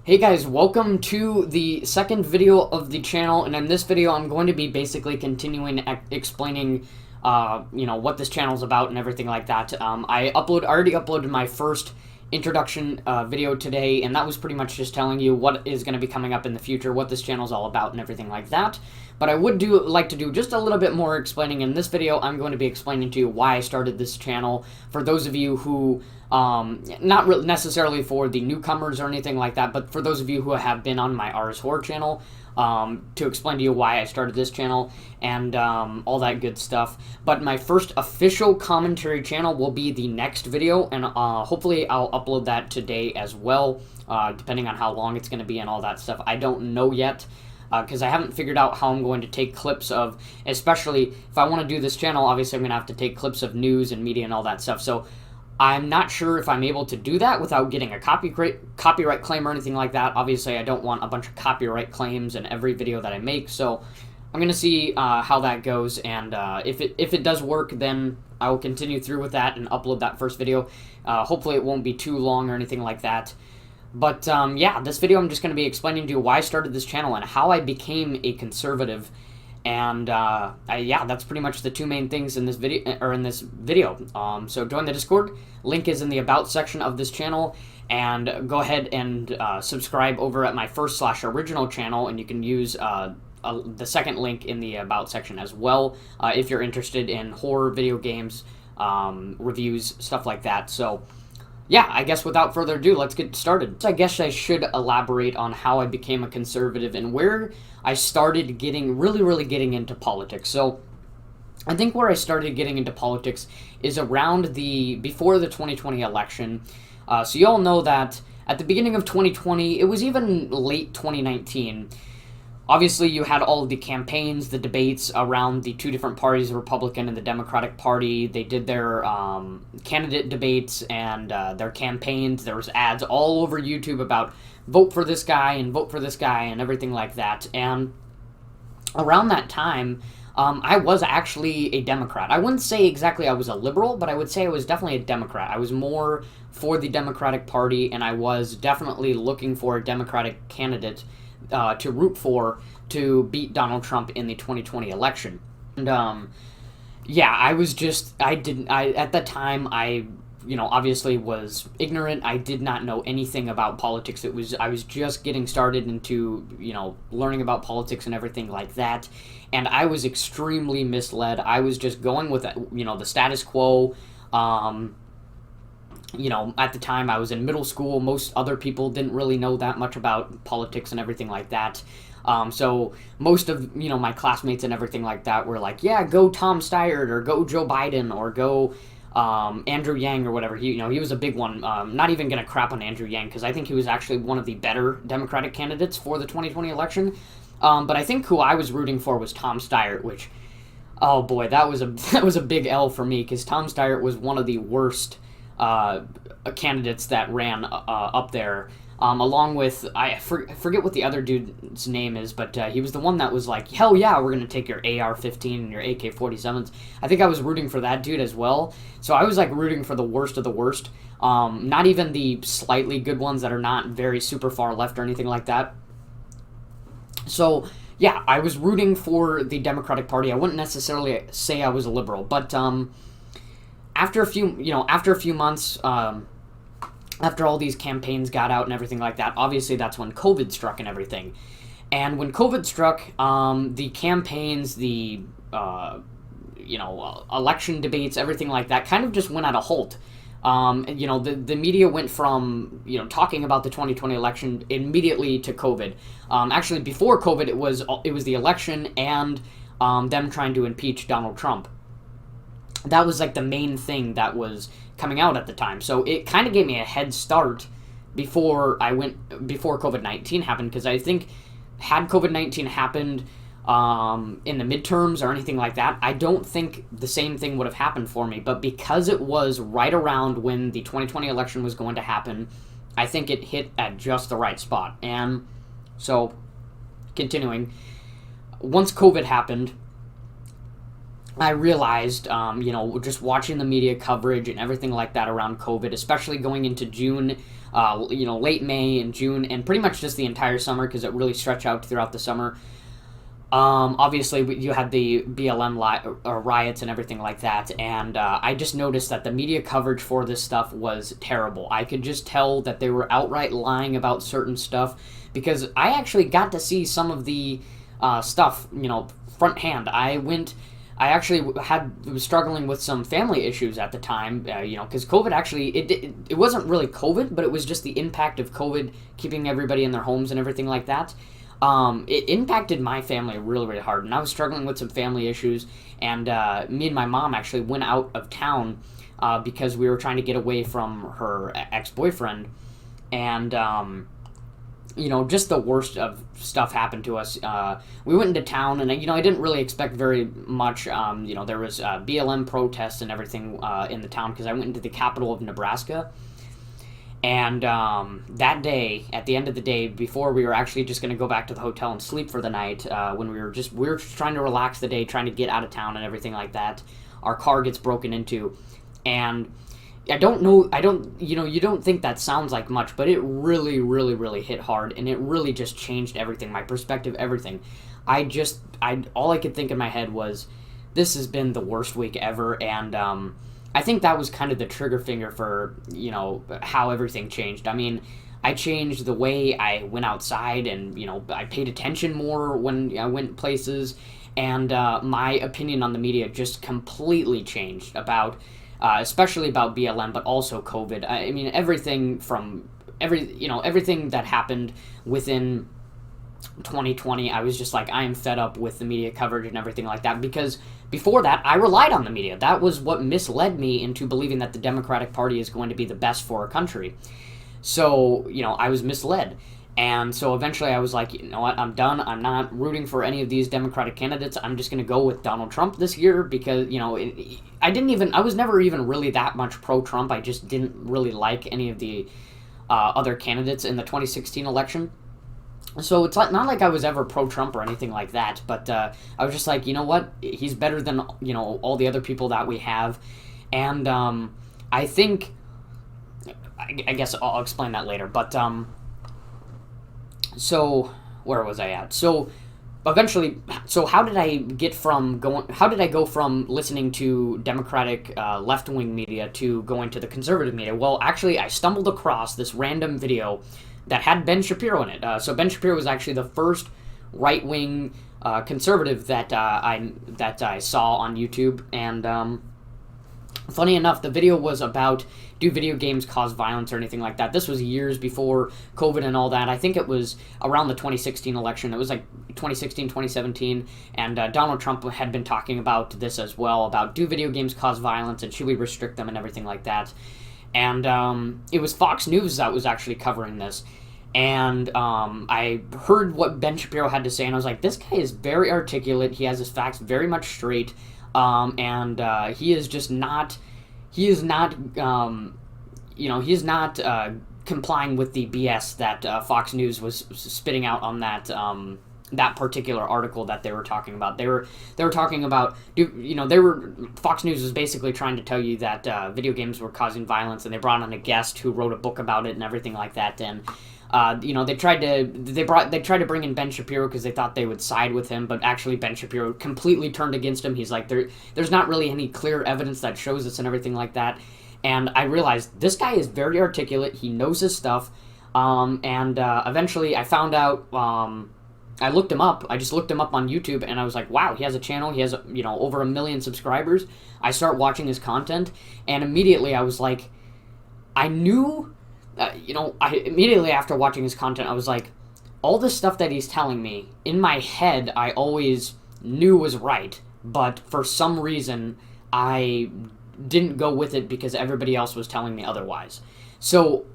Hey guys, welcome to the second video of the channel, and in this video I'm going to be basically continuing explaining what this channel is about and everything like that. I already uploaded my first introduction video today, and that was pretty much just telling you what is going to be coming up in the future, what this channel is all about and everything like that. But I would like to do just a little bit more explaining. In this video, I'm going to be explaining to you why I started this channel. For those of you who, not necessarily for the newcomers or anything like that, but for those of you who have been on my Ars Horror channel, to explain to you why I started this channel and all that good stuff. But my first official commentary channel will be the next video, and hopefully I'll upload that today as well, depending on how long it's going to be and all that stuff. I don't know yet, because I haven't figured out how I'm going to take clips of, especially if I want to do this channel, obviously I'm going to have to take clips of news and media and all that stuff. So I'm not sure if I'm able to do that without getting a copyright claim or anything like that. Obviously, I don't want a bunch of copyright claims in every video that I make, so I'm going to see how that goes, and if it does work, then I will continue through with that and upload that first video. Hopefully it won't be too long or anything like that. But yeah, this video I'm just going to be explaining to you why I started this channel and how I became a conservative. And yeah, that's pretty much the two main things in this video. So join the Discord. Link is in the About section of this channel, and go ahead and subscribe over at my first/original channel, and you can use the second link in the About section as well if you're interested in horror video games, reviews, stuff like that. So yeah, I guess without further ado, let's get started. I guess I should elaborate on how I became a conservative and where I started really getting into politics. So I think where I started getting into politics is around before the 2020 election. So you all know that at the beginning of 2020, it was even late 2019. Obviously, you had all of the campaigns, the debates around the two different parties, the Republican and the Democratic Party. They did their candidate debates and their campaigns. There was ads all over YouTube about vote for this guy and vote for this guy and everything like that. And around that time, I was actually a Democrat. I wouldn't say exactly I was a liberal, but I would say I was definitely a Democrat. I was more for the Democratic Party, and I was definitely looking for a Democratic candidate to root for to beat Donald Trump in the 2020 election. And yeah, at the time, I obviously was ignorant. I did not know anything about politics. I was just getting started into, learning about politics and everything like that. And I was extremely misled. I was just going with, the status quo. At the time I was in middle school. Most other people didn't really know that much about politics and everything like that. So most of, my classmates and everything like that were like, yeah, go Tom Steyer or go Joe Biden or go Andrew Yang or whatever. He was a big one. Not even going to crap on Andrew Yang because I think he was actually one of the better Democratic candidates for the 2020 election. But I think who I was rooting for was Tom Steyer, which, oh boy, that was a big L for me because Tom Steyer was one of the worst candidates that ran up there, along with, I forget what the other dude's name is, but he was the one that was like, hell yeah, we're going to take your AR-15 and your AK-47s. I think I was rooting for that dude as well. So I was like rooting for the worst of the worst, not even the slightly good ones that are not very super far left or anything like that. So yeah, I was rooting for the Democratic Party. I wouldn't necessarily say I was a liberal, but after a few months, after all these campaigns got out and everything like that, obviously that's when COVID struck and everything. And when COVID struck, the campaigns, the election debates, everything like that kind of just went at a halt. The media went from, talking about the 2020 election immediately to COVID. Actually, before COVID, it was the election and them trying to impeach Donald Trump. That was like the main thing that was coming out at the time. So it kind of gave me a head start before COVID-19 happened, because I think had COVID-19 happened in the midterms or anything like that, I don't think the same thing would have happened for me. But because it was right around when the 2020 election was going to happen, I think it hit at just the right spot. And so, continuing, once COVID happened, I realized, just watching the media coverage and everything like that around COVID, especially going into June, late May and June, and pretty much just the entire summer because it really stretched out throughout the summer. Obviously, you had the BLM riots and everything like that, and I just noticed that the media coverage for this stuff was terrible. I could just tell that they were outright lying about certain stuff because I actually got to see some of the stuff, front hand. I actually was struggling with some family issues at the time, because COVID actually, it wasn't really COVID, but it was just the impact of COVID keeping everybody in their homes and everything like that. It impacted my family really, really hard, and I was struggling with some family issues, and me and my mom actually went out of town because we were trying to get away from her ex-boyfriend, and just the worst of stuff happened to us. We went into town, and I didn't really expect very much. There was BLM protests and everything in the town because I went into the capital of Nebraska. And that day, at the end of the day, before we were actually just going to go back to the hotel and sleep for the night, when we were just trying to relax the day, trying to get out of town and everything like that, our car gets broken into, and I don't know, you don't think that sounds like much, but it really, really, really hit hard, and it really just changed everything, my perspective, everything. All I could think in my head was, this has been the worst week ever, and I think that was kind of the trigger finger for, how everything changed. I mean, I changed the way I went outside, and, I paid attention more when I went places, and my opinion on the media just completely changed about, especially about BLM, but also COVID. I mean, everything that happened within 2020, I was just like, I am fed up with the media coverage and everything like that, because before that, I relied on the media. That was what misled me into believing that the Democratic Party is going to be the best for our country. So, I was misled. And so eventually I was like, you know what, I'm done. I'm not rooting for any of these Democratic candidates. I'm just going to go with Donald Trump this year because, I was never even really that much pro-Trump. I just didn't really like any of the other candidates in the 2016 election. So it's not like I was ever pro-Trump or anything like that, but I was just like, you know what, he's better than, all the other people that we have. And I think, I guess I'll explain that later, but so where was I at? So eventually, how did I go from listening to Democratic left-wing media to going to the conservative media? Well, actually, I stumbled across this random video that had Ben Shapiro in it. So Ben Shapiro was actually the first right-wing conservative that I saw on YouTube, and funny enough, the video was about, do video games cause violence or anything like that? This was years before COVID and all that. I think it was around the 2016 election. It was like 2016, 2017, and Donald Trump had been talking about this as well, about do video games cause violence and should we restrict them and everything like that. And it was Fox News that was actually covering this. And I heard what Ben Shapiro had to say, and I was like, this guy is very articulate. He has his facts very much straight. And he is just not, he is not complying with the BS that Fox News was spitting out on that particular article that they were talking about. They were talking about, Fox News was basically trying to tell you that video games were causing violence, and they brought on a guest who wrote a book about it and everything like that. And they tried to bring in Ben Shapiro because they thought they would side with him, but actually Ben Shapiro completely turned against him. He's like, there's not really any clear evidence that shows this and everything like that. And I realized this guy is very articulate. He knows his stuff. And eventually I found out, I looked him up. I just looked him up on YouTube, and I was like, wow, he has a channel. He has, over 1 million subscribers. I start watching his content, and immediately I was like, I knew, immediately after watching his content, I was like, all this stuff that he's telling me, in my head, I always knew was right, but for some reason, I didn't go with it because everybody else was telling me otherwise. So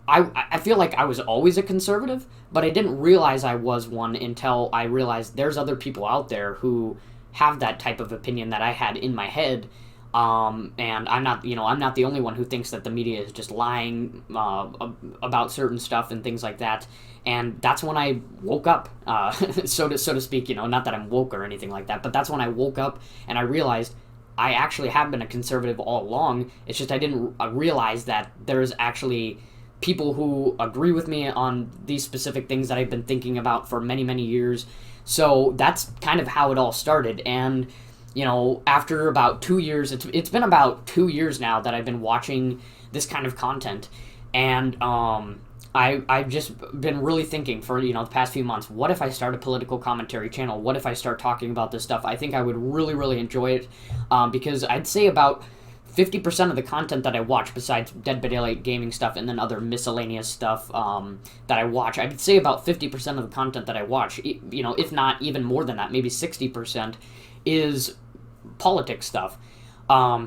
I feel like I was always a conservative, but I didn't realize I was one until I realized there's other people out there who have that type of opinion that I had in my head. And I'm not, I'm not the only one who thinks that the media is just lying about certain stuff and things like that. And that's when I woke up, so to speak. Not that I'm woke or anything like that, but that's when I woke up and I realized I actually have been a conservative all along. It's just I didn't realize that there's actually people who agree with me on these specific things that I've been thinking about for many, many years. So that's kind of how it all started. And after about 2 years, it's been about 2 years now that I've been watching this kind of content, and I've just been really thinking for the past few months, what if I start a political commentary channel? What if I start talking about this stuff? I think I would really, really enjoy it, because I'd say about 50% of the content that I watch, besides Dead by Daylight gaming stuff and then other miscellaneous stuff that I watch, I'd say about 50% of the content that I watch, if not even more than that, maybe 60%, is politics stuff.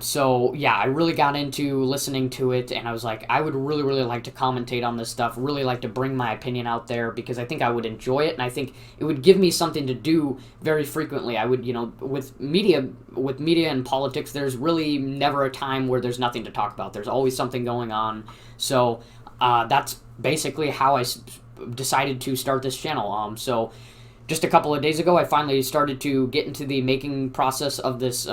So yeah, I really got into listening to it, and I was like, I would really, really like to commentate on this stuff, really like to bring my opinion out there, because I think I would enjoy it, and I think it would give me something to do very frequently. I would, with media and politics, there's really never a time where there's nothing to talk about. There's always something going on. So that's basically how I decided to start this channel. So just a couple of days ago, I finally started to get into the making process of this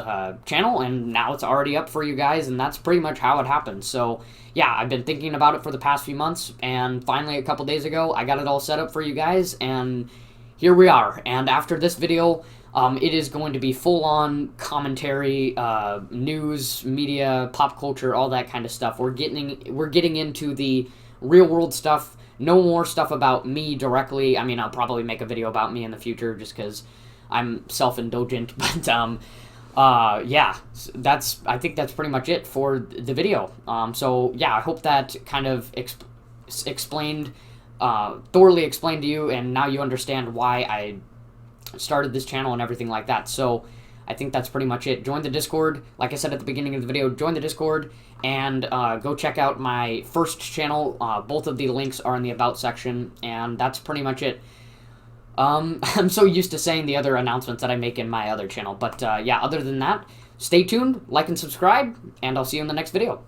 channel, and now it's already up for you guys, and that's pretty much how it happened. So yeah, I've been thinking about it for the past few months, and finally a couple days ago, I got it all set up for you guys, and here we are. And after this video, it is going to be full-on commentary, news, media, pop culture, all that kind of stuff. We're getting into the real-world stuff. No more stuff about me directly. I mean, I'll probably make a video about me in the future just because I'm self-indulgent. But yeah, I think that's pretty much it for the video. So yeah, I hope that kind of thoroughly explained to you, and now you understand why I started this channel and everything like that. So I think that's pretty much it. Join the Discord. Like I said at the beginning of the video, join the Discord and go check out my first channel. Both of the links are in the About section, and that's pretty much it. I'm so used to saying the other announcements that I make in my other channel. But yeah, other than that, stay tuned, like and subscribe, and I'll see you in the next video.